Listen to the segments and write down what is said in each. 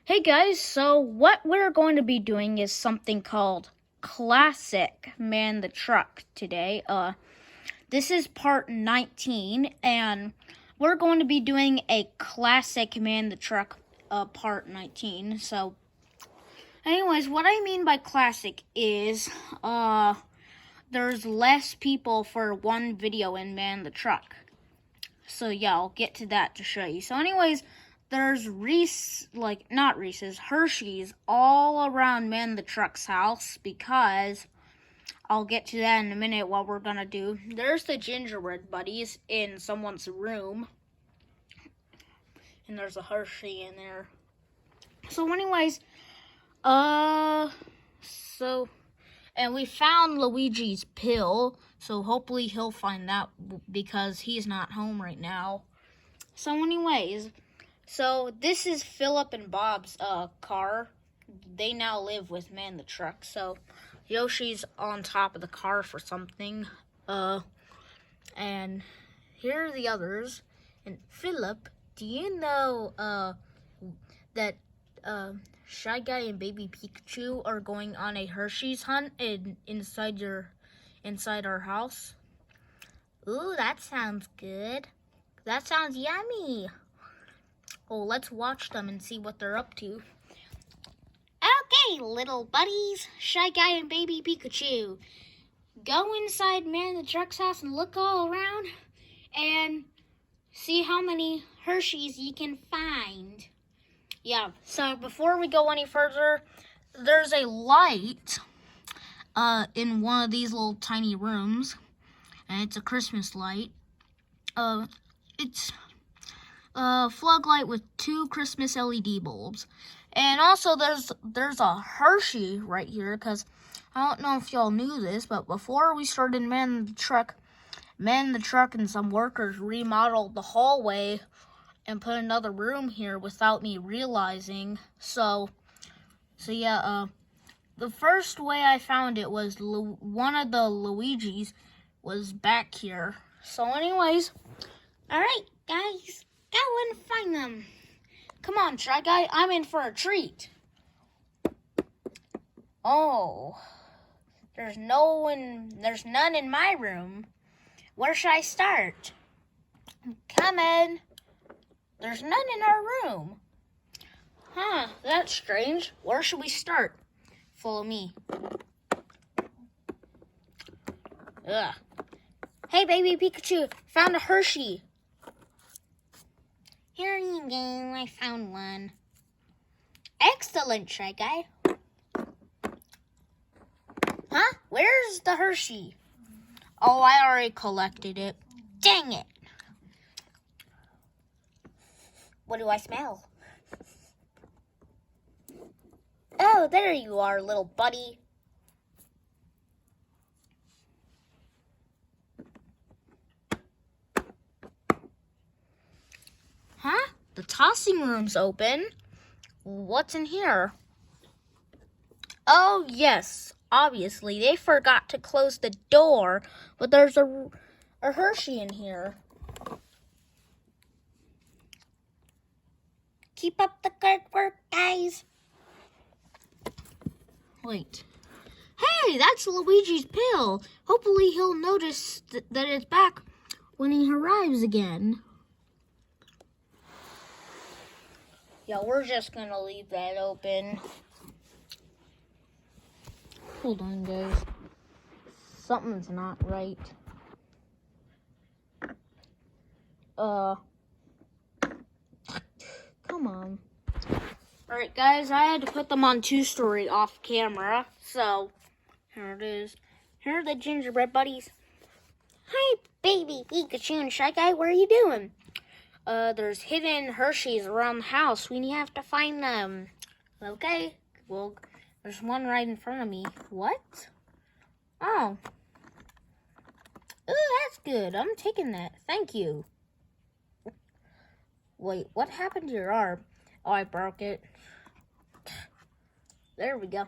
Hey guys, so what we're going to be doing is something called Classic Man the Truck today. This is part 19, and we're going to be doing a Classic Man the Truck part 19. So, anyways, what I mean by classic is there's less people for one video in Man the Truck. So yeah, I'll get to that to show you. So anyways, there's Hershey's all around Man the Truck's house because I'll get to that in a minute what we're gonna do. There's the gingerbread buddies in someone's room. And there's a Hershey in there. So anyways, and we found Luigi's pill, so hopefully he'll find that because he's not home right now. So anyways, so this is Philip and Bob's car. They now live with Man the Truck. So Yoshi's on top of the car for something. And here are the others. And Philip, do you know that Shy Guy and Baby Pikachu are going on a Hershey's hunt inside our house? Ooh, that sounds good. That sounds yummy. Well, let's watch them and see what they're up to. Okay, little buddies, Shy Guy and Baby Pikachu. Go inside Man the Truck's house and look all around and see how many Hershey's you can find. Yeah, so before we go any further, there's a light in one of these little tiny rooms, and it's a Christmas light. It's a plug light with 2 Christmas LED bulbs. And also there's a Hershey right here, because I don't know if y'all knew this, but before we started Man the Truck and some workers remodeled the hallway and put another room here without me realizing. So yeah, the first way I found it was one of the Luigi's was back here. So anyways, alright guys, go and find them. Come on, Shy Guy, I'm in for a treat. Oh, there's none in my room. Where should I start? Come in. There's none in our room. Huh, that's strange. Where should we start? Follow me. Ugh. Hey, Baby Pikachu, found a Hershey. Here you go, I found one. Excellent, Shy Guy. Huh? Where's the Hershey? Oh, I already collected it. Dang it. What do I smell? Oh, there you are, little buddy. Huh? The tossing room's open. What's in here? Oh, yes. Obviously, they forgot to close the door, but there's a Hershey in here. Keep up the good work, guys. Wait. Hey, that's Luigi's pill. Hopefully he'll notice that it's back when he arrives again. Yeah, we're just gonna leave that open. Hold on, guys. Something's not right. Come on. Alright, guys, I had to put them on 2-story off camera. So, here it is. Here are the gingerbread buddies. Hi, Baby Pikachu and Shy Guy. What are you doing? There's hidden Hershey's around the house. We have to find them. Okay. Well, there's one right in front of me. What? Oh. Ooh, that's good. I'm taking that. Thank you. Wait, what happened to your arm? Oh, I broke it. There we go.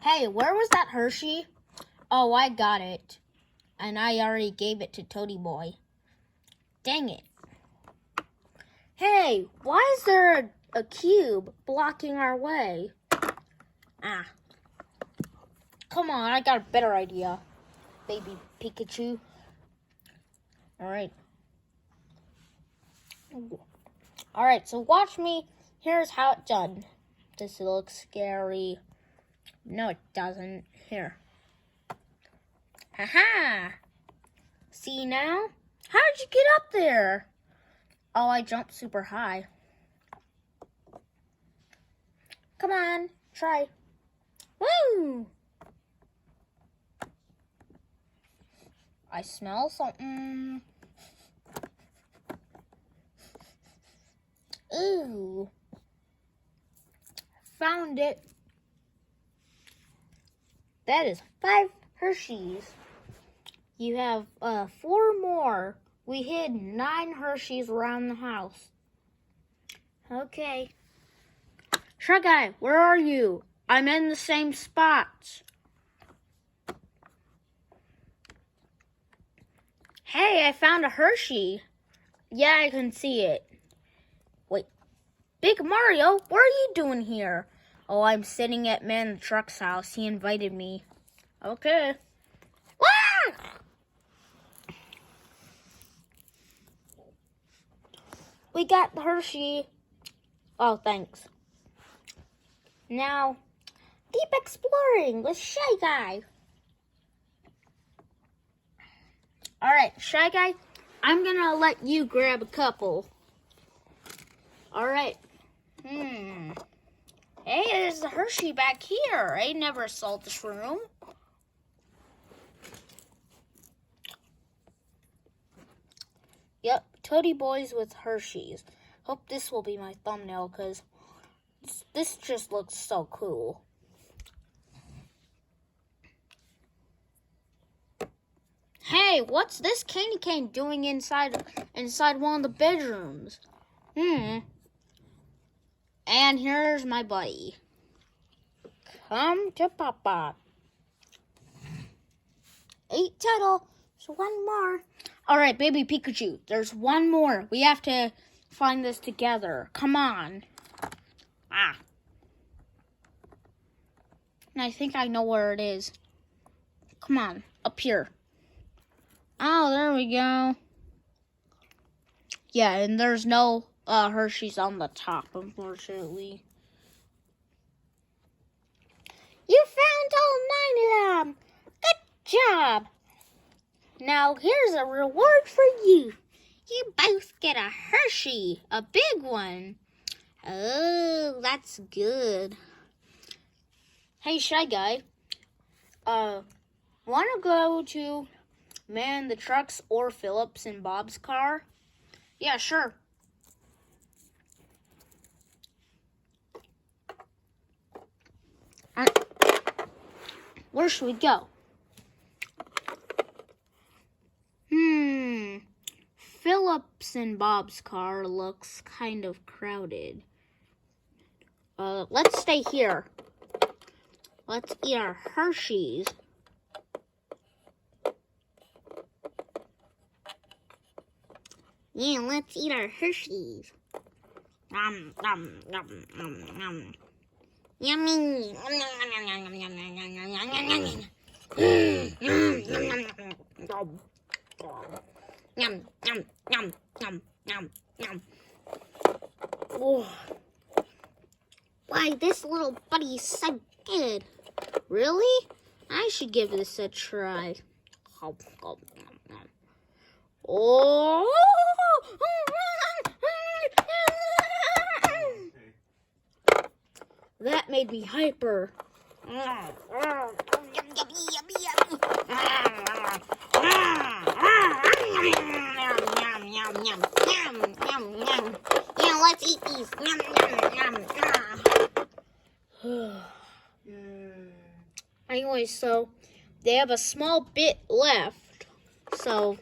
Hey, where was that Hershey? Oh, I got it. And I already gave it to Toady Boy. Dang it. Hey, why is there a cube blocking our way? Ah. Come on, I got a better idea, baby Pikachu. Alright. Alright, so watch me. Here's how it's done. This looks scary. No, it doesn't. Here. Haha! See now? How did you get up there? Oh, I jumped super high. Come on, try. Woo! I smell something. Ooh. Found it. That is 5 Hershey's. You have 4 more. We hid 9 Hershey's around the house. Okay. Shy Guy, where are you? I'm in the same spot. Hey, I found a Hershey. Yeah, I can see it. Wait, Big Mario, what are you doing here? Oh, I'm sitting at Man the Truck's house. He invited me. Okay. Ah! We got the Hershey. Oh, thanks. Now, deep exploring with Shy Guy. Alright, Shy Guy, I'm gonna let you grab a couple. Alright. Hey, there's the Hershey back here. I never saw this room. Yep, Toady Boys with Hershey's. Hope this will be my thumbnail, because this just looks so cool. Hey, what's this candy cane doing inside one of the bedrooms? And here's my buddy. Come to Papa. 8 total, so 1 more. Alright, baby Pikachu, there's 1 more. We have to find this together. Come on. Ah. And I think I know where it is. Come on, up here. Oh, there we go. Yeah, and there's no Hershey's on the top, unfortunately. You found all 9 of them. Good job. Now, here's a reward for you. You both get a Hershey, a big one. Oh, that's good. Hey, Shy Guy. Want to go to Man the Truck's or Phillips and Bob's car? Yeah, sure. Where should we go? Phillips and Bob's car looks kind of crowded. Let's stay here. Let's eat our Hershey's. Yeah, let's eat our Hershey's. Nom, nom, nom, nom, nom. Yummy. Yum, yum, yum, yum, yum, yum. Oh. Why, this little buddy's so good. Really? I should give this a try. Oh! That made me hyper. Yeah, let's eat these. Anyway, so they have a small bit left. So,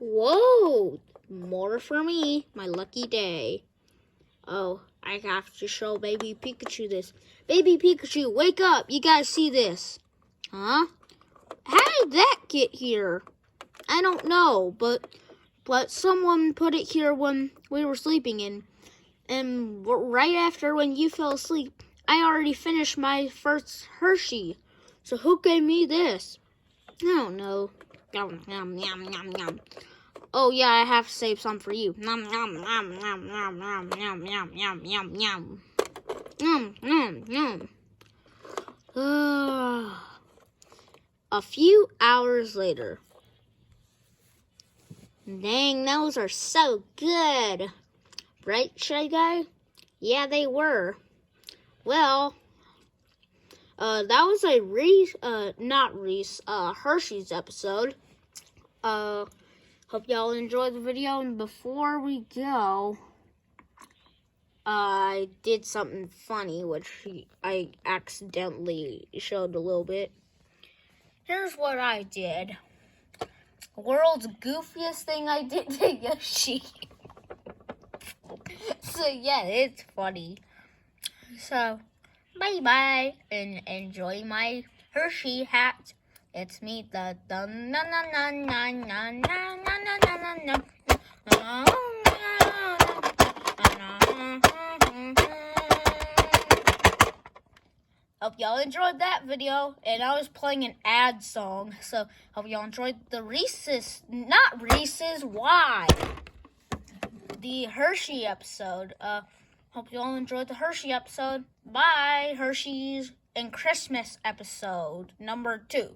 Whoa! More for me, my lucky day. Oh, I have to show Baby Pikachu this. Baby Pikachu, wake up! You gotta see this. Huh? How did that get here? I don't know, but someone put it here when we were sleeping, and right after when you fell asleep, I already finished my first Hershey. So who gave me this? I don't know. Yum, yum, yum, yum, yum. Oh yeah, I have to save some for you. Yum, yum, yum, yum, yum, yum, yum, yum, yum, yum, yum. Yum, yum, yum. A few hours later. Dang, those are so good. Right, Shy Guy? Yeah, they were. Well, that was a Hershey's episode. Hope y'all enjoyed the video, and before we go, I did something funny, which I accidentally showed a little bit. Here's what I did. World's goofiest thing I did to Yoshi. So yeah, it's funny. So, bye-bye, and enjoy my Hershey hat. It's me, the na na na na na na na na na na. Hope y'all enjoyed that video, and I was playing an ad song, so hope y'all enjoyed the the Hershey episode. Hope y'all enjoyed the Hershey episode. Bye, Hershey's and Christmas episode number 2.